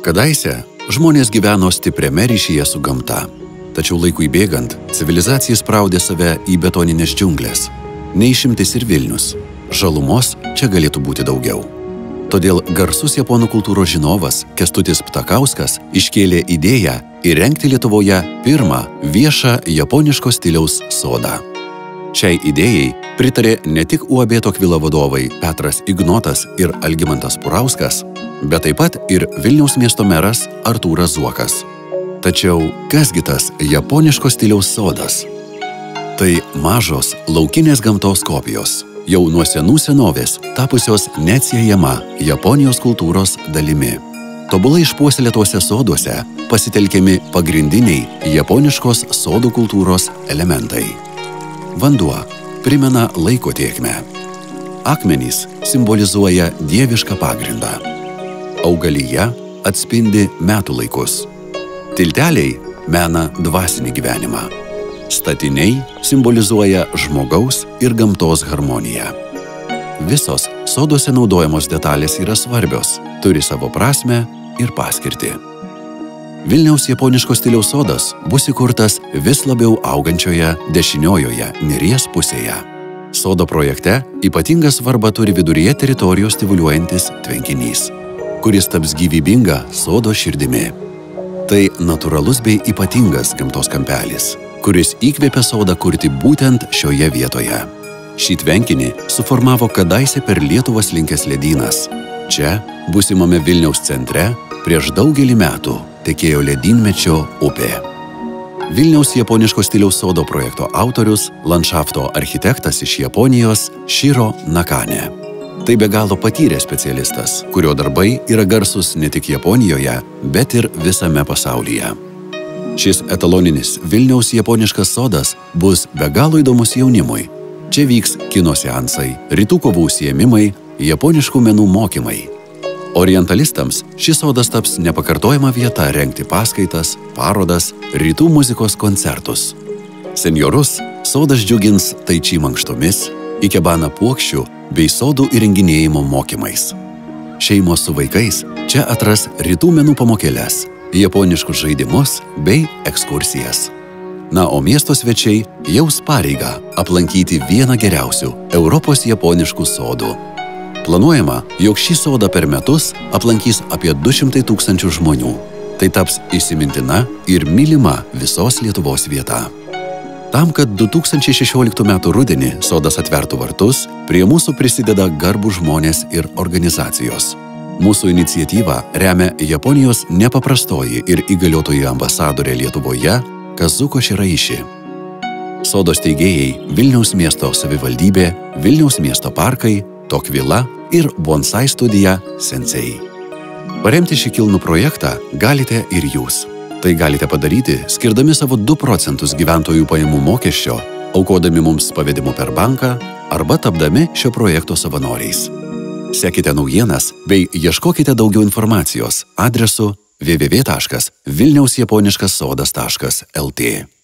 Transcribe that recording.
Kadaise žmonės gyveno stipriame ryšyje su gamta. Tačiau laikui bėgant, civilizacija spraudė save į betoninės džiunglės. Neišimtis ir Vilnius. Žalumos čia galėtų būti daugiau. Todėl garsus japonų kultūros žinovas Kęstutis Ptakauskas iškėlė idėją įrengti Lietuvoje pirmą viešą japoniško stiliaus sodą. Šiai idėjai pritarė ne tik UAB Tokvila vadovai Petras Ignotas ir Algimantas Purauskas, bet taip pat ir Vilniaus miesto meras Artūras Zuokas. Tačiau kasgi tas japoniško stiliaus sodas? Tai mažos laukinės gamtos kopijos, jau nuo senų senovės tapusios neatsiejama Japonijos kultūros dalimi. Tobulai išpuoselėtuose soduose pasitelkiami pagrindiniai japoniškos sodų kultūros elementai. Vanduo primena laiko tėkmę. Akmenys simbolizuoja dievišką pagrindą. Augalija atspindi metų laikus. Tilteliai mena dvasinį gyvenimą. Statiniai simbolizuoja žmogaus ir gamtos harmoniją. Visos soduose naudojamos detalės yra svarbios, turi savo prasmę ir paskirtį. Vilniaus japoniško stiliaus sodas bus įkurtas vis labiau augančioje dešiniojoje Neries pusėje. Sodo projekte ypatingą svarbą turi viduryje teritorijos tyvuliuojantis tvenkinys, kuris taps gyvybinga sodo širdimi. Tai natūralus bei ypatingas gamtos kampelis, kuris įkvėpė sodą kurti būtent šioje vietoje. Šį tvenkinį suformavo kadaise per Lietuvą slinkęs ledynas. Čia, būsimame Vilniaus centre, prieš daugelį metų tekėjo ledynmečio upė. Vilniaus japoniško stiliaus sodo projekto autorius, landšafto architektas iš Japonijos Shiro Nakane. Tai be galo patyręs specialistas, kurio darbai yra garsus ne tik Japonijoje, bet ir visame pasaulyje. Šis etaloninis Vilniaus japoniškas sodas bus be galo įdomus jaunimui. Čia vyks kino seansai, rytų kovų užsiėmimai, japoniškų menų mokymai. Orientalistams šis sodas taps nepakartojama vieta rengti paskaitas, parodas, rytų muzikos koncertus. Senjorus sodas džiugins taiči mankštomis, ikebana puokščių bei sodų įrenginėjimo mokymais. Šeimos su vaikais čia atras rytų menų pamokėles, japoniškus žaidimus bei ekskursijas. Na, o miesto svečiai jaus pareigą aplankyti vieną geriausių Europos japoniškų sodų. Planuojama, jog šį sodą per metus aplankys apie 200 000 žmonių. Tai taps įsimintina ir mylima visos Lietuvos vieta. Tam, kad 2016 m. rudenį sodas atvertų vartus, prie mūsų prisideda garbūs žmonės ir organizacijos. Mūsų iniciatyvą remia Japonijos nepaprastoji ir įgaliotoji ambasadorė Lietuvoje Kazuko Shiraishi. Sodo steigėjai Vilniaus miesto savivaldybė, Vilniaus miesto parkai, Tokvila ir bonsai studija Sensei. Paremti šį kilnų projektą galite ir jūs. Tai galite padaryti, skirdami savo 2 procentus gyventojų pajamų mokesčio, aukodami mums pavedimu per banką arba tapdami šio projekto savanoriais. Sekite naujienas bei ieškokite daugiau informacijos adresu www.vilniausjaponiškassodas.lt.